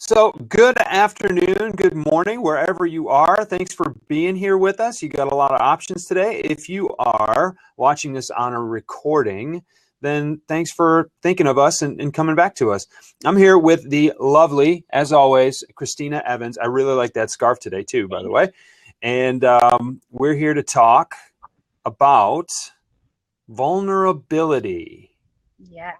So, good afternoon, good morning, wherever you are. Thanks for being here with us. You got a lot of options today. If you are watching this on a recording, then thanks for thinking of us and coming back to us. I'm here with the lovely, as always, Kristina Evans. I really like that scarf today, too, by the way. And we're here to talk about vulnerability. Yeah.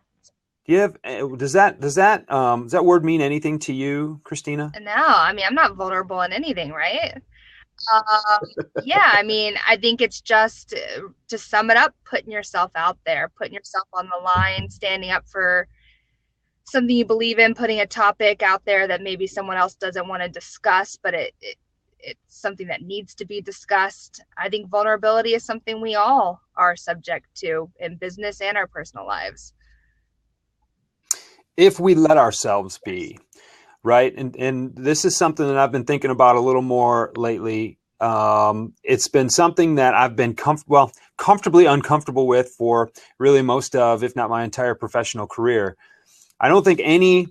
Does that word mean anything to you, Kristina? No, I mean, I'm not vulnerable in anything, right? Yeah, I mean, I think it's just to sum it up, putting yourself out there, putting yourself on the line, standing up for something you believe in, putting a topic out there that maybe someone else doesn't want to discuss, but it's something that needs to be discussed. I think vulnerability is something we all are subject to in business and our personal lives. If we let ourselves be, right? And this is something that I've been thinking about a little more lately. It's been something that I've been comfortably uncomfortable with for really most of, if not my entire professional career. I don't think any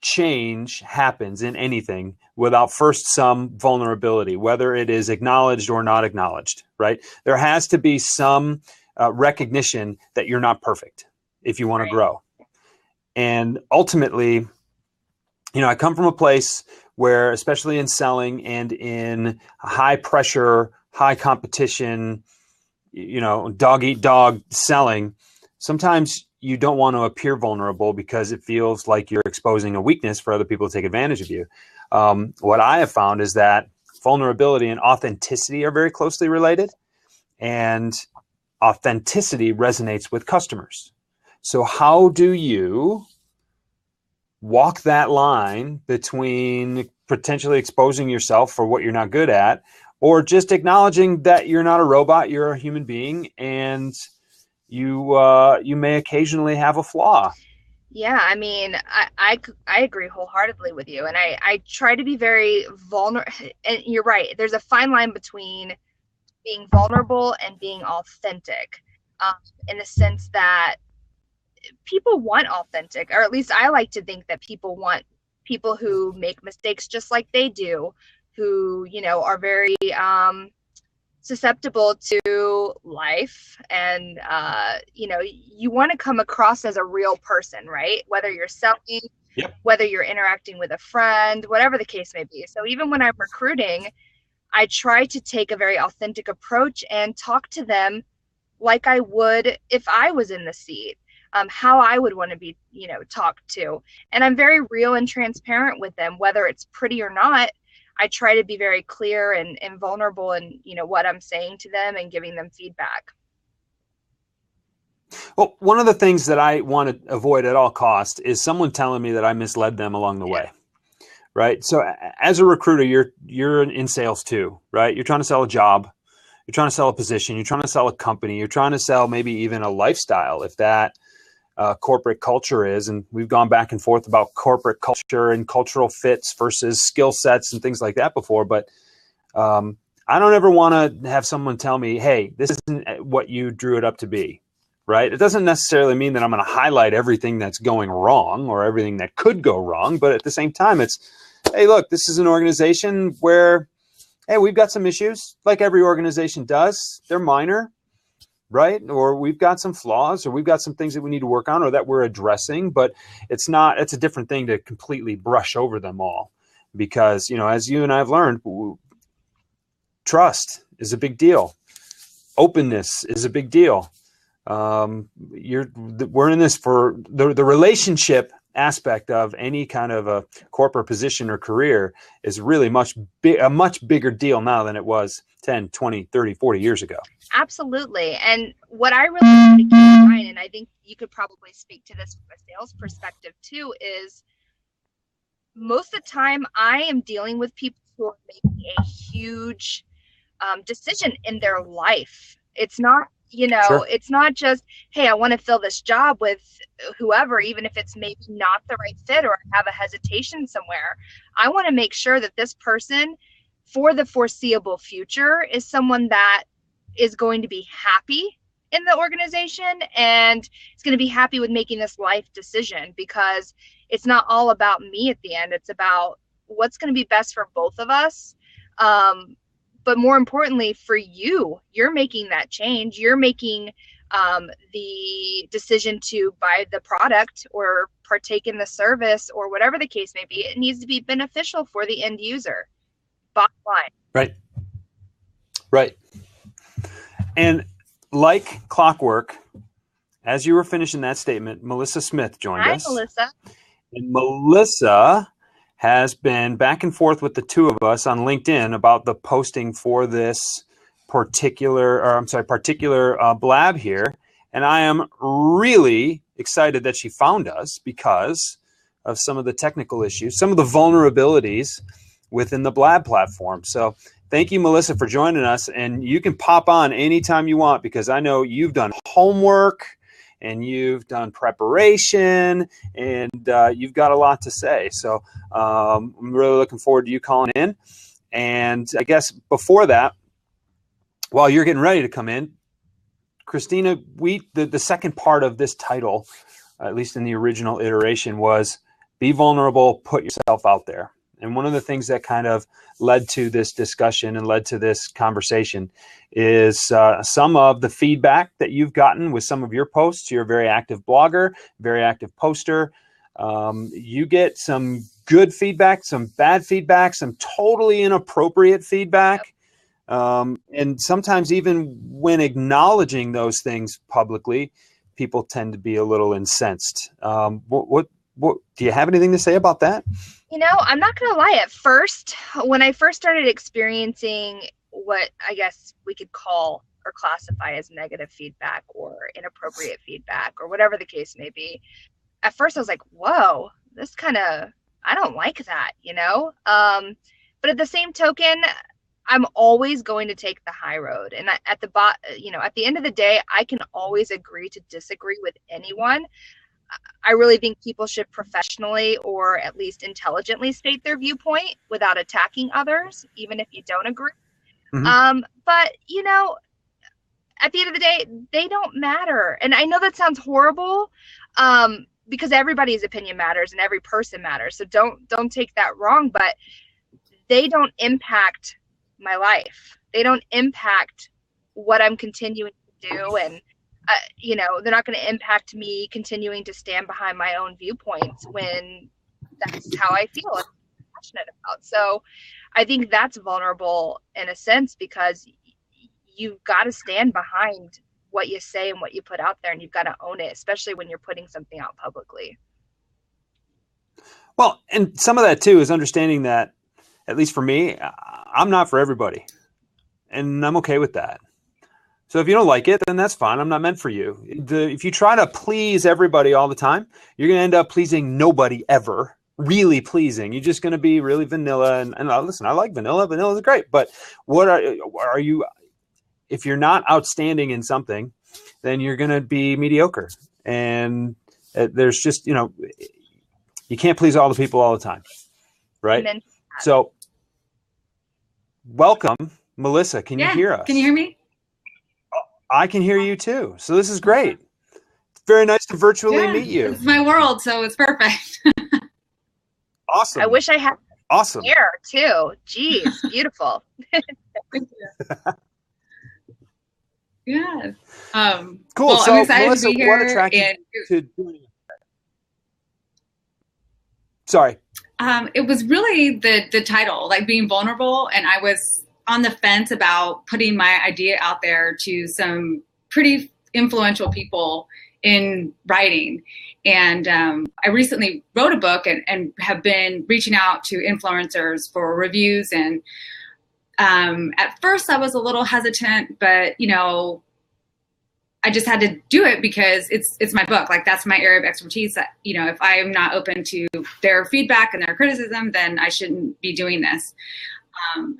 change happens in anything without first some vulnerability, whether it is acknowledged or not acknowledged, right? There has to be some recognition that you're not perfect if you want to grow. And ultimately, I come from a place where, especially in selling and in high pressure, high competition, dog eat dog selling, sometimes you don't want to appear vulnerable because it feels like you're exposing a weakness for other people to take advantage of you. What I have found is that vulnerability and authenticity are very closely related, and authenticity resonates with customers. So how do you walk that line between potentially exposing yourself for what you're not good at, or just acknowledging that you're not a robot, you're a human being, and you may occasionally have a flaw? Yeah, I mean, I agree wholeheartedly with you. And I try to be very vulnerable. And you're right. There's a fine line between being vulnerable and being authentic, in the sense that people want authentic, or at least I like to think that people want people who make mistakes just like they do, who, are very susceptible to life. And, you want to come across as a real person, right? Whether you're selling, Yep. Whether you're interacting with a friend, whatever the case may be. So even when I'm recruiting, I try to take a very authentic approach and talk to them like I would if I was in the seat, how I would want to be, talked to. And I'm very real and transparent with them, whether it's pretty or not. I try to be very clear and vulnerable in, what I'm saying to them and giving them feedback. Well, one of the things that I want to avoid at all costs is someone telling me that I misled them along the way. Right. So as a recruiter, you're in sales too, right? You're trying to sell a job. You're trying to sell a position. You're trying to sell a company. You're trying to sell maybe even a lifestyle, if that corporate culture is. And we've gone back and forth about corporate culture and cultural fits versus skill sets and things like that before. But I don't ever want to have someone tell me, hey, this isn't what you drew it up to be. Right. It doesn't necessarily mean that I'm going to highlight everything that's going wrong or everything that could go wrong. But at the same time, it's, hey, look, this is an organization where, hey, we've got some issues like every organization does. They're minor, right? Or we've got some flaws, or we've got some things that we need to work on or that we're addressing. But it's a different thing to completely brush over them all, because, as you and I have learned, trust is a big deal. Openness is a big deal. We're in this for the relationship aspect of any kind of a corporate position or career is really a much bigger deal now than it was 10, 20, 30, 40 years ago. Absolutely. And what I really want to keep in mind, and I think you could probably speak to this from a sales perspective too, is most of the time I am dealing with people who are making a huge decision in their life. It's not, Sure. It's not just, hey, I want to fill this job with whoever, even if it's maybe not the right fit or I have a hesitation somewhere. I want to make sure that this person for the foreseeable future is someone that is going to be happy in the organization, and is going to be happy with making this life decision, because it's not all about me at the end. It's about what's going to be best for both of us. But more importantly, for you, you're making that change. You're making the decision to buy the product or partake in the service or whatever the case may be. It needs to be beneficial for the end user. Bottom line. Right. Right. And like clockwork, as you were finishing that statement, Melissa Smith joined us. Hi, Melissa. And Melissa has been back and forth with the two of us on LinkedIn about the posting for this particular Blab here. And I am really excited that she found us because of some of the technical issues, some of the vulnerabilities within the Blab platform. So thank you, Melissa, for joining us. And you can pop on anytime you want, because I know you've done homework and you've done preparation and you've got a lot to say. So I'm really looking forward to you calling in. And I guess before that, while you're getting ready to come in, Kristina, the second part of this title, at least in the original iteration, was be vulnerable, put yourself out there. And one of the things that kind of led to this discussion and led to this conversation is some of the feedback that you've gotten with some of your posts. You're a very active blogger, very active poster. You get some good feedback, some bad feedback, some totally inappropriate feedback. And sometimes even when acknowledging those things publicly, people tend to be a little incensed. What do you have anything to say about that? You know, I'm not going to lie. At first, when I first started experiencing what I guess we could call or classify as negative feedback or inappropriate feedback or whatever the case may be, at first I was like, whoa, this I don't like that, you know? But at the same token, I'm always going to take the high road. And at the end of the day, I can always agree to disagree with anyone. I really think people should professionally or at least intelligently state their viewpoint without attacking others, even if you don't agree. Mm-hmm. But, you know, at the end of the day, they don't matter. And I know that sounds horrible, because everybody's opinion matters and every person matters. So don't take that wrong, but they don't impact my life. They don't impact what I'm continuing to do. And you know, they're not going to impact me continuing to stand behind my own viewpoints when that's how I feel and I'm passionate about. So I think that's vulnerable in a sense, because you've got to stand behind what you say and what you put out there, and you've got to own it, especially when you're putting something out publicly. Well, and some of that too is understanding that, at least for me, I'm not for everybody, and I'm okay with that. So if you don't like it, then that's fine. I'm not meant for you. If you try to please everybody all the time, you're going to end up pleasing nobody ever, really pleasing. You're just going to be really vanilla. And listen, I like vanilla. Vanilla is great. But what are you, if you're not outstanding in something, then you're going to be mediocre. And there's just, you know, you can't please all the people all the time. Right? So welcome, Melissa. Can you hear us? Can you hear me? I can hear you too. So this is great. It's very nice to virtually meet you. It's my world, so it's perfect. Awesome. I wish I had awesome hair too. Jeez, beautiful. Thank you. Yeah. Cool. Well, so I'm excited Melissa, to be here. What attracted you to doing it? Sorry. It was really the title, like being vulnerable, and I was on the fence about putting my idea out there to some pretty influential people in writing. And I recently wrote a book and have been reaching out to influencers for reviews. And at first I was a little hesitant, but, you know, I just had to do it because it's my book. Like, that's my area of expertise. That, you know, if I'm not open to their feedback and their criticism, then I shouldn't be doing this.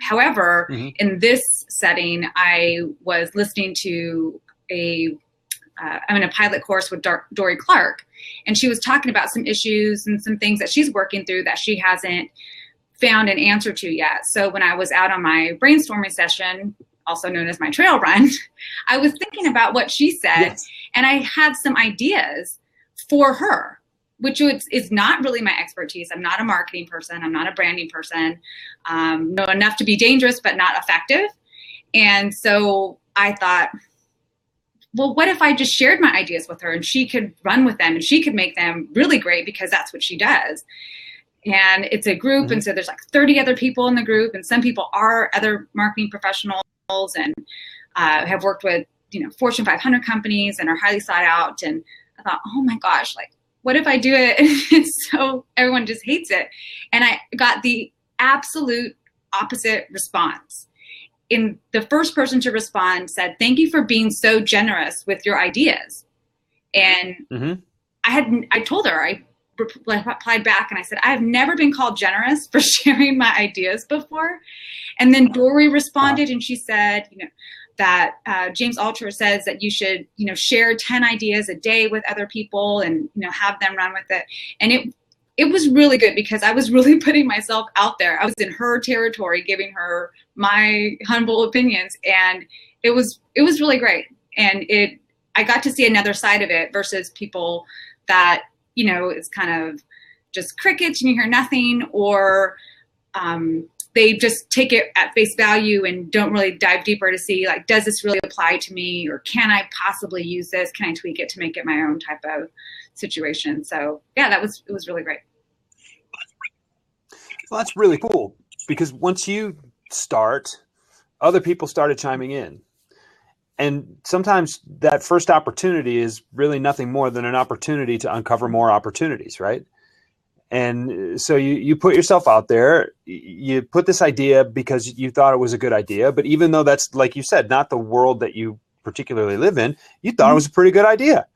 However, in this setting, I was listening to I'm in a pilot course with Dory Clark, and she was talking about some issues and some things that she's working through that she hasn't found an answer to yet. So when I was out on my brainstorming session also known as my trail run, I was thinking about what she said, Yes. and I had some ideas for her, which is not really my expertise. I'm not a marketing person. I'm not a branding person. Know enough to be dangerous, but not effective. And so I thought, well, what if I just shared my ideas with her and she could run with them and she could make them really great because that's what she does. And it's a group. Mm-hmm. And so there's like 30 other people in the group, and some people are other marketing professionals and have worked with, Fortune 500 companies and are highly sought out. And I thought, oh my gosh, like, what if I do it and so everyone just hates it? And I got the absolute opposite response. In the first person to respond said, "Thank you for being so generous with your ideas." And mm-hmm. I told her, I replied back and I said, "I have never been called generous for sharing my ideas before." And then Dory responded and she said, that James Altucher says that you should, share 10 ideas a day with other people and, have them run with it. And it was really good because I was really putting myself out there. I was in her territory, giving her my humble opinions, and it was really great. And I got to see another side of it versus people that, it's kind of just crickets and you hear nothing, or they just take it at face value and don't really dive deeper to see, like, does this really apply to me, or can I possibly use this? Can I tweak it to make it my own type of situation? So yeah, it was really great. Well, that's really cool, because once you start, other people started chiming in. And sometimes that first opportunity is really nothing more than an opportunity to uncover more opportunities, right? And so you put yourself out there, you put this idea because you thought it was a good idea. But even though that's, like you said, not the world that you particularly live in, you thought it was a pretty good idea.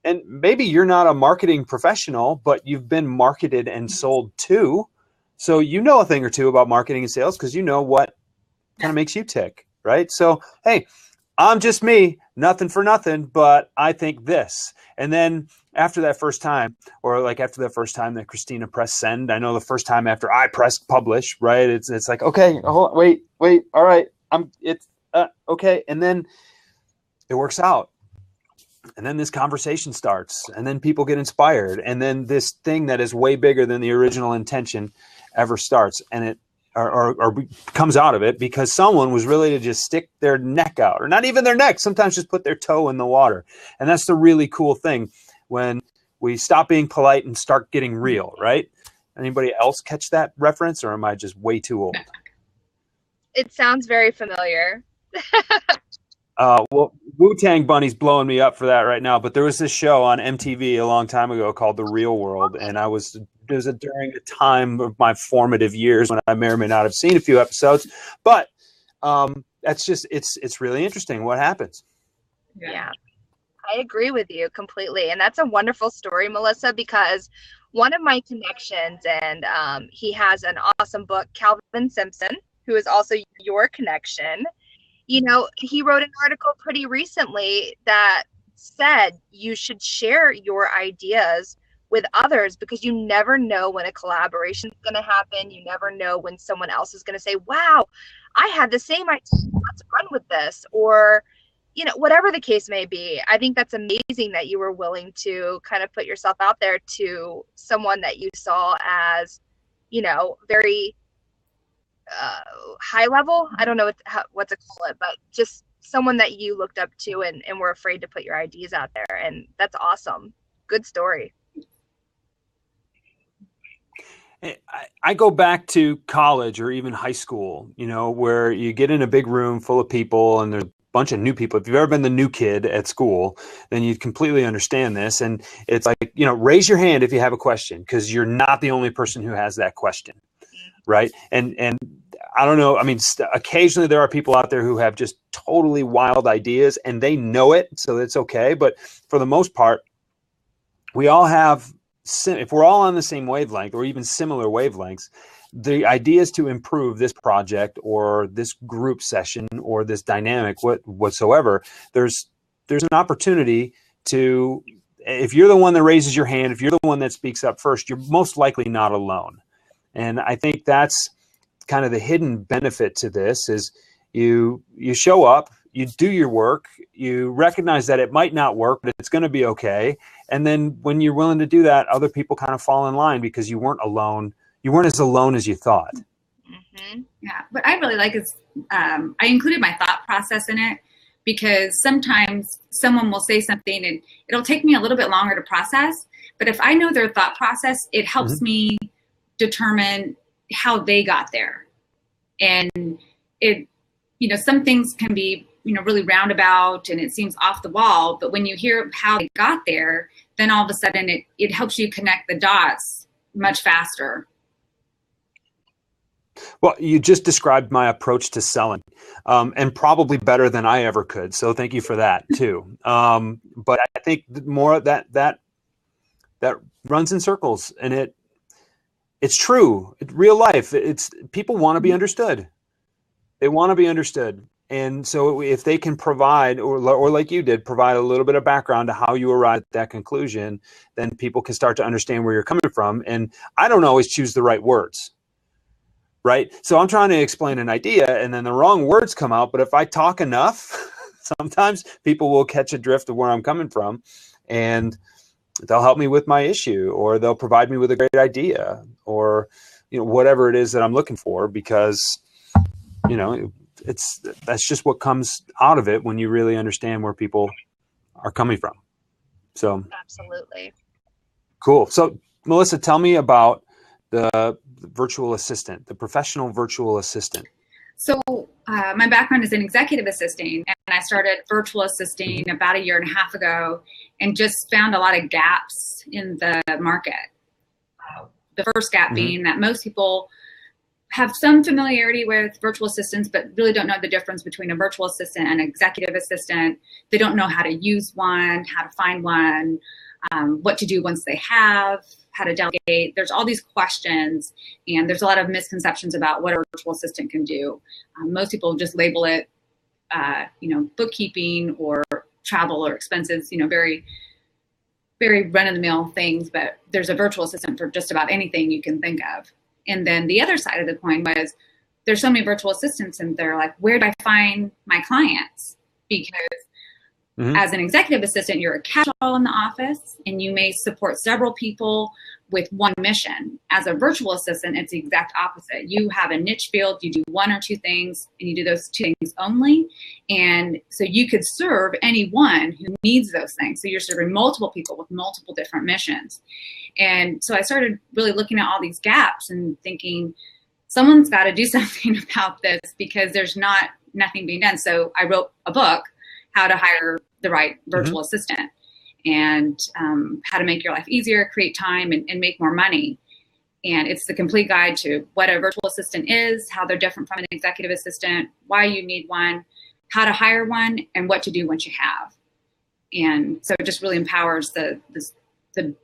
And maybe you're not a marketing professional, but you've been marketed and sold to. So you know a thing or two about marketing and sales because you know what kind of makes you tick, right? So, hey, I'm just me, nothing for nothing, but I think this. And then after that first time, or like after that first time that Kristina pressed send, I know the first time after I pressed publish, right? It's like, okay, hold on, wait, all right, okay. And then it works out. And then this conversation starts, and then people get inspired. And then this thing that is way bigger than the original intention ever starts, and it or comes out of it because someone was really to just stick their neck out, or not even their neck, sometimes just put their toe in the water. And that's the really cool thing when we stop being polite and start getting real, right? Anybody else catch that reference, or am I just way too old? It sounds very familiar. Well, Wu-Tang Bunny's blowing me up for that right now, but there was this show on MTV a long time ago called The Real World, and it was during the time of my formative years when I may or may not have seen a few episodes, but that's just, it's really interesting what happens. Yeah, I agree with you completely, and that's a wonderful story, Melissa, because one of my connections, and he has an awesome book, Calvin Simpson, who is also your connection. He wrote an article pretty recently that said you should share your ideas with others because you never know when a collaboration is going to happen. You never know when someone else is going to say, wow, I had the same idea. Let's run with this. Or, whatever the case may be. I think that's amazing that you were willing to kind of put yourself out there to someone that you saw as, very high level. I don't know what to call it, but just someone that you looked up to and were afraid to put your ideas out there. And that's awesome. Good story. I go back to college or even high school, where you get in a big room full of people and there's a bunch of new people. If you've ever been the new kid at school, then you completely understand this. And it's like, raise your hand if you have a question, because you're not the only person who has that question. Right. And I don't know. I mean, occasionally there are people out there who have just totally wild ideas and they know it. So it's okay. But for the most part, we all have, if we're all on the same wavelength or even similar wavelengths, the idea is to improve this project or this group session or this dynamic, whatsoever. There's an opportunity to, if you're the one that raises your hand, if you're the one that speaks up first, you're most likely not alone. And I think that's kind of the hidden benefit to this is, You show up, you do your work, you recognize that it might not work, but it's going to be okay. And then when you're willing to do that, other people kind of fall in line because you weren't alone. You weren't as alone as you thought. Mm-hmm. Yeah. What I really like is I included my thought process in it, because sometimes someone will say something and it'll take me a little bit longer to process. But if I know their thought process, it helps me determine how they got there. And it, some things can be, really roundabout and it seems off the wall, but when you hear how they got there, then all of a sudden it helps you connect the dots much faster. Well, you just described my approach to selling, and probably better than I ever could. So thank you for that too. But I think more that runs in circles, and it's true. It's real life. It's people want to be understood. They want to be understood. And so if they can provide, or like you did, provide a little bit of background to how you arrived at that conclusion, then people can start to understand where you're coming from. And I don't always choose the right words, right? So I'm trying to explain an idea and then the wrong words come out. But if I talk enough, sometimes people will catch a drift of where I'm coming from and they'll help me with my issue, or they'll provide me with a great idea, or, whatever it is that I'm looking for, because, that's just what comes out of it when you really understand where people are coming from. So absolutely. Cool. So Melissa, tell me about the virtual assistant, the professional virtual assistant. So my background is in executive assisting, and I started virtual assisting about 1.5 years ago and just found a lot of gaps in the market. The first gap being that most people have some familiarity with virtual assistants, but really don't know the difference between a virtual assistant and an executive assistant. They don't know how to use one, how to find one, what to do once they have, how to delegate. There's all these questions, and there's a lot of misconceptions about what a virtual assistant can do. Most people just label it, bookkeeping or travel or expenses, very, very run-of-the-mill things, but there's a virtual assistant for just about anything you can think of. And then the other side of the coin was there's so many virtual assistants, and they're like, where do I find my clients? Because as an executive assistant, you're a catch-all in the office, and you may support several people with one mission. As a virtual assistant, it's the exact opposite. You have a niche field, you do 1 or 2 things, and you do those 2 things only. And so you could serve anyone who needs those things. So you're serving multiple people with multiple different missions. And so I started really looking at all these gaps and thinking, someone's got to do something about this, because there's nothing being done. So I wrote a book, How to Hire the Right Virtual Assistant, and how to make your life easier, create time, and make more money. And it's the complete guide to what a virtual assistant is, how they're different from an executive assistant, why you need one, how to hire one, and what to do once you have. And so it just really empowers the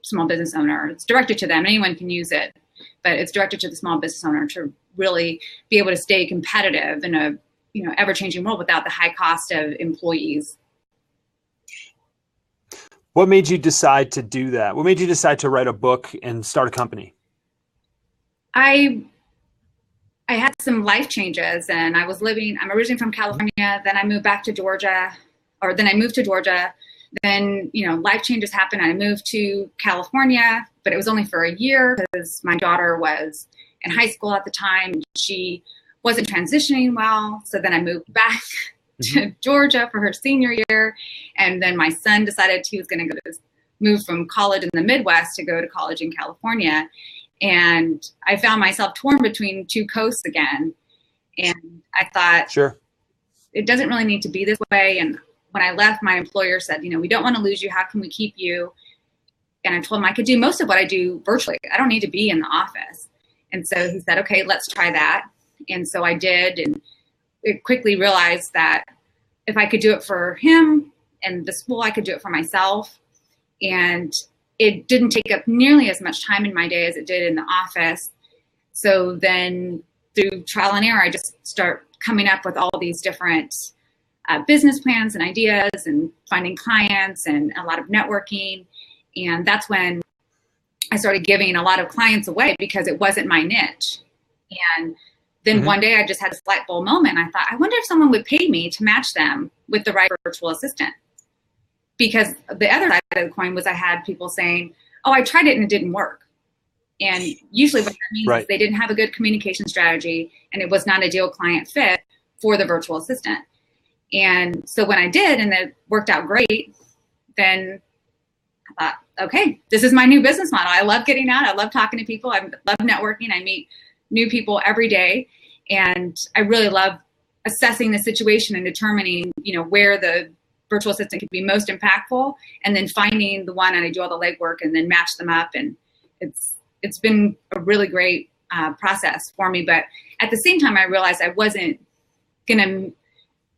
small business owner. It's directed to them. Anyone can use it, but it's directed to the small business owner to really be able to stay competitive in a ever-changing world without the high cost of employees. What made you decide to do that? What made you decide to write a book and start a company? I had some life changes, and I'm originally from California, then I moved to Georgia. Then, life changes happened. I moved to California, but it was only for 1 year because my daughter was in high school at the time. And she wasn't transitioning well. So then I moved back to Georgia for her senior year. And then my son decided he was going to move from college in the Midwest to go to college in California. And I found myself torn between 2 coasts again. And I thought, sure, it doesn't really need to be this way. And when I left, my employer said, we don't want to lose you. How can we keep you? And I told him I could do most of what I do virtually. I don't need to be in the office. And so he said, okay, let's try that. And so I did. And it quickly realized that if I could do it for him and the school, I could do it for myself. And it didn't take up nearly as much time in my day as it did in the office. So then through trial and error, I just start coming up with all these different business plans and ideas and finding clients and a lot of networking. And that's when I started giving a lot of clients away because it wasn't my niche. And then one day I just had this light bulb moment. I thought, I wonder if someone would pay me to match them with the right virtual assistant. Because the other side of the coin was I had people saying, oh, I tried it and it didn't work. And usually what that means is they didn't have a good communication strategy and it was not a ideal client fit for the virtual assistant. And so when I did and it worked out great, then I thought, okay, this is my new business model. I love getting out. I love talking to people. I love networking. I meet new people every day. And I really love assessing the situation and determining, where the virtual assistant can be most impactful, and then finding the one, and I do all the legwork and then match them up. And it's been a really great process for me. But at the same time, I realized I wasn't going to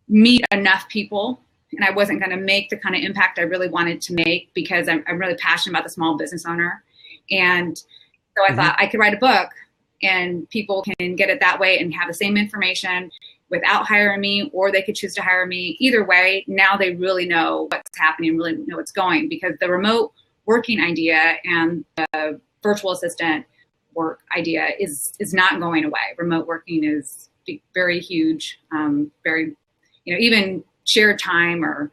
meet enough people, and I wasn't going to make the kind of impact I really wanted to make, because I'm really passionate about the small business owner. And so I thought I could write a book and people can get it that way and have the same information without hiring me, or they could choose to hire me. Either way, now they really know what's happening, really know what's going, because the remote working idea and the virtual assistant work idea is not going away. Remote working is very huge, very, even shared time or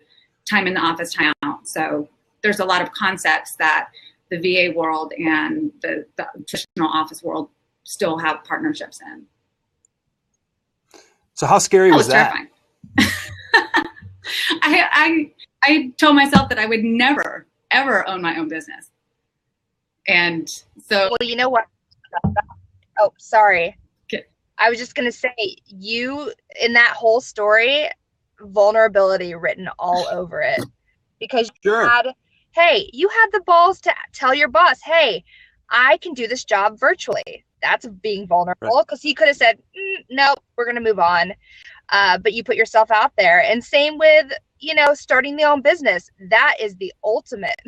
time in the office, time out. So there's a lot of concepts that the VA world and the traditional office world still have partnerships in. So how scary was that? Terrifying. I told myself that I would never, ever own my own business. And so. Well, you know what? Oh, sorry. Okay. I was just going to say, you, in that whole story, vulnerability written all over it. Because you had the balls to tell your boss, hey, I can do this job virtually. That's being vulnerable, because he could have said, nope, we're going to move on. But you put yourself out there. And same with, starting the own business. That is the ultimate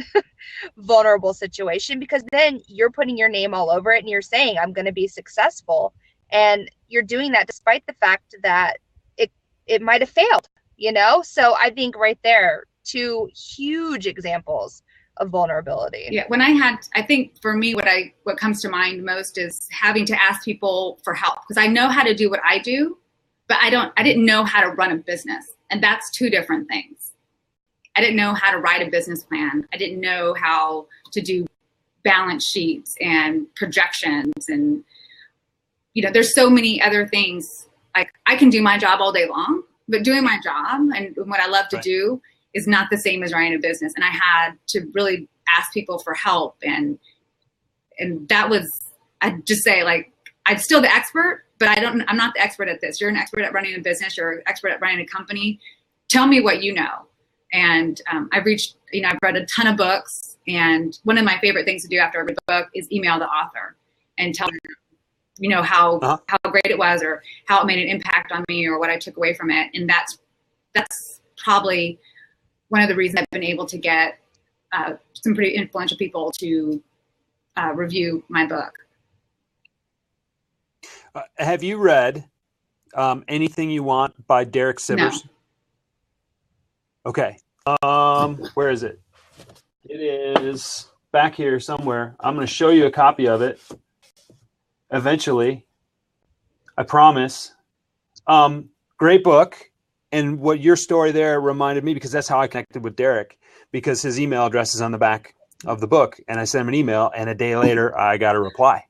vulnerable situation, because then you're putting your name all over it and you're saying, I'm going to be successful. And you're doing that despite the fact that it might have failed, So I think right there, two huge examples of vulnerability. Yeah, I think for me, what comes to mind most is having to ask people for help, because I know how to do what I do, but I didn't know how to run a business. And that's two different things. I didn't know how to write a business plan. I didn't know how to do balance sheets and projections. And, there's so many other things. Like, I can do my job all day long, but doing my job and what I love to do is not the same as running a business. And I had to really ask people for help. And that was, I'd just say, like, I'm still the expert, but I'm not the expert at this. You're an expert at running a business. You're an expert at running a company. Tell me what you know. And I've read a ton of books. And one of my favorite things to do after every book is email the author and tell them, how great it was, or how it made an impact on me, or what I took away from it. And that's probably one of the reasons I've been able to get some pretty influential people to review my book. Have you read Anything You Want by Derek Sivers? No. Okay. Where is it? It is back here somewhere. I'm going to show you a copy of it eventually. I promise. Great book. And what your story there reminded me, because that's how I connected with Derek, because his email address is on the back of the book. And I sent him an email, and a day later I got a reply.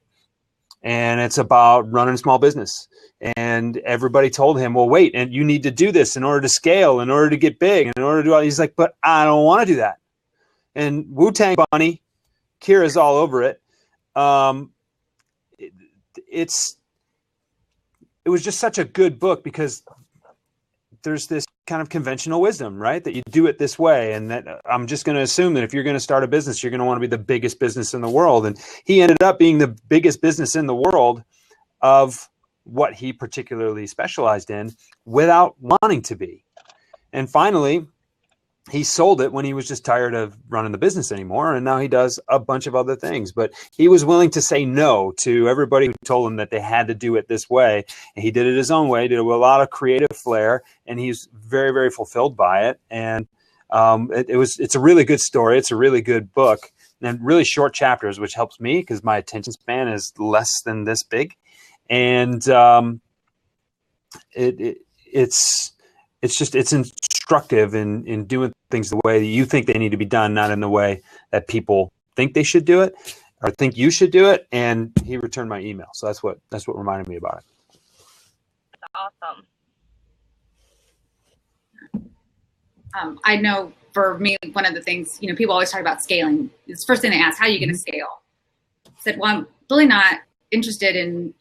And it's about running a small business. And everybody told him, well, wait, and you need to do this in order to scale, in order to get big, in order to do all. He's like, but I don't want to do that. And Wu-Tang Bunny, Kira's all over it. It was just such a good book, because there's this kind of conventional wisdom, right? That you do it this way. And that I'm just going to assume that if you're going to start a business, you're going to want to be the biggest business in the world. And he ended up being the biggest business in the world of what he particularly specialized in without wanting to be. And finally, he sold it when he was just tired of running the business anymore. And now he does a bunch of other things. But he was willing to say no to everybody who told him that they had to do it this way. And he did it his own way, did it with a lot of creative flair. And he's very, very fulfilled by it. And it's a really good story. It's a really good book, and really short chapters, which helps me because my attention span is less than this big. And it's instructive in doing things the way that you think they need to be done, not in the way that people think they should do it or think you should do it. And he returned my email. So that's what reminded me about it. Awesome. I know for me, one of the things, people always talk about scaling. It's the first thing they ask, how are you going to scale? I said, well, I'm really not interested in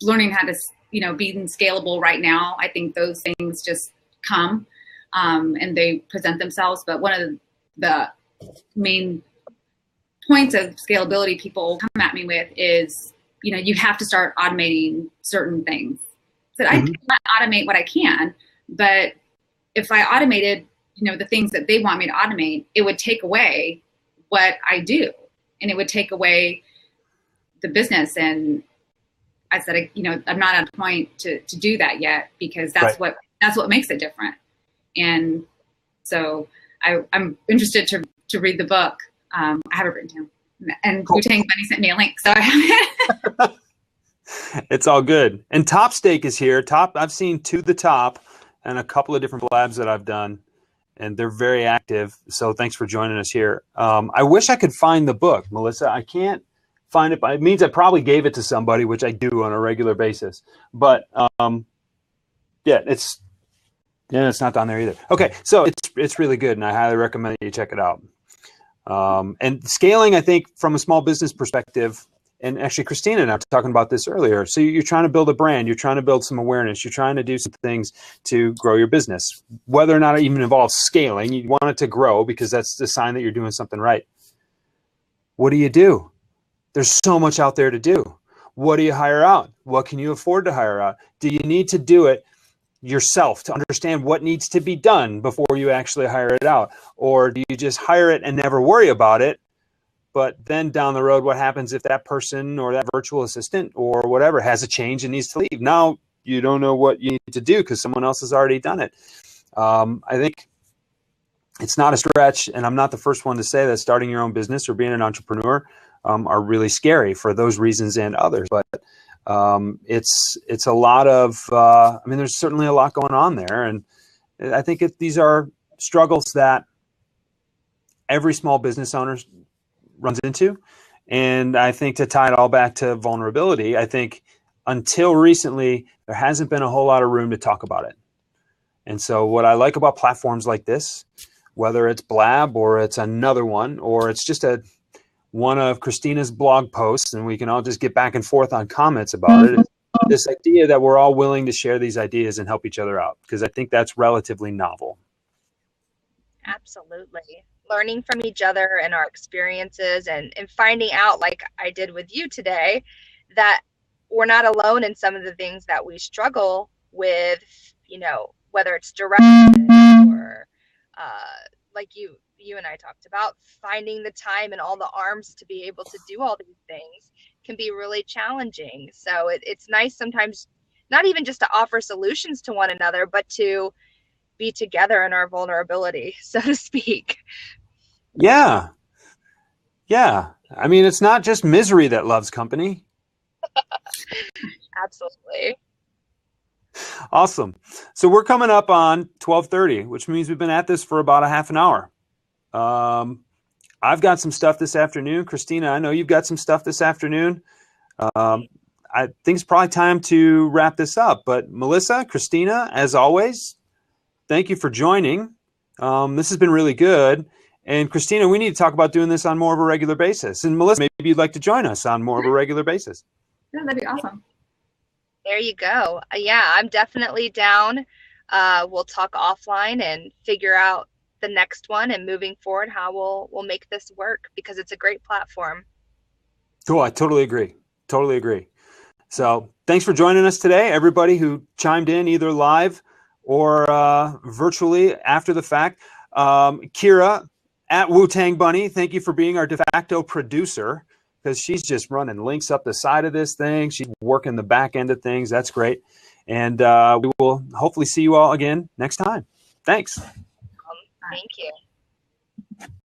learning how to, be scalable right now. I think those things just come and they present themselves. But one of the main points of scalability people come at me with is, you have to start automating certain things. So I can automate what I can, but if I automated, the things that they want me to automate, it would take away what I do, and it would take away the business. And I said, I'm not at a point to do that yet, because that's what makes it different. And so I'm interested to read the book. I have it written down, and cool. Wu-Tang Bunny sent me a link, so I have it. It's all good. And Top Steak is here. I've seen To the Top and a couple of different Blabs that I've done, and they're very active. So thanks for joining us here. I wish I could find the book, Melissa. I can't find it, but it means I probably gave it to somebody, which I do on a regular basis. But it's not down there either. Okay, so it's really good, and I highly recommend that you check it out. And scaling, I think, from a small business perspective, and actually Kristina and I were talking about this earlier. So you're trying to build a brand, you're trying to build some awareness, you're trying to do some things to grow your business. Whether or not it even involves scaling, you want it to grow because that's the sign that you're doing something right. What do? There's so much out there to do. What do you hire out? What can you afford to hire out? Do you need to do it yourself to understand what needs to be done before you actually hire it out? Or do you just hire it and never worry about it? But then down the road, what happens if that person or that virtual assistant or whatever has a change and needs to leave? Now you don't know what you need to do because someone else has already done it. I think it's not a stretch, and I'm not the first one to say that starting your own business or being an entrepreneur are really scary for those reasons and others. But it's a lot of, there's certainly a lot going on there. And I think these are struggles that every small business owner runs into. And I think to tie it all back to vulnerability, I think until recently, there hasn't been a whole lot of room to talk about it. And so what I like about platforms like this, whether it's Blab or it's another one, or it's just one of Kristina's blog posts, and we can all just get back and forth on comments about it, is this idea that we're all willing to share these ideas and help each other out, because I think that's relatively novel. Absolutely. Learning from each other and our experiences and finding out, like I did with you today, that we're not alone in some of the things that we struggle with, whether it's direct or like you and I talked about, finding the time and all the arms to be able to do all these things can be really challenging. So it's nice sometimes not even just to offer solutions to one another, but to be together in our vulnerability, so to speak. Yeah. It's not just misery that loves company. Absolutely. Awesome. So we're coming up on 12:30, which means we've been at this for about a half an hour. I've got some stuff this afternoon. Kristina, I know you've got some stuff this afternoon. I think it's probably time to wrap this up. But Melissa, Kristina, as always, thank you for joining. This has been really good. And Kristina, we need to talk about doing this on more of a regular basis. And Melissa, maybe you'd like to join us on more of a regular basis. Yeah, that'd be awesome. There you go. Yeah, I'm definitely down. We'll talk offline and figure out the next one and moving forward how we'll make this work, because it's a great platform. Cool. I totally agree. So thanks for joining us today, everybody who chimed in either live or virtually after the fact. Kira at Wu-Tang Bunny, thank you for being our de facto producer, because she's just running links up the side of this thing. She's working the back end of things. That's great. And we will hopefully see you all again next time. Thanks. Thank you.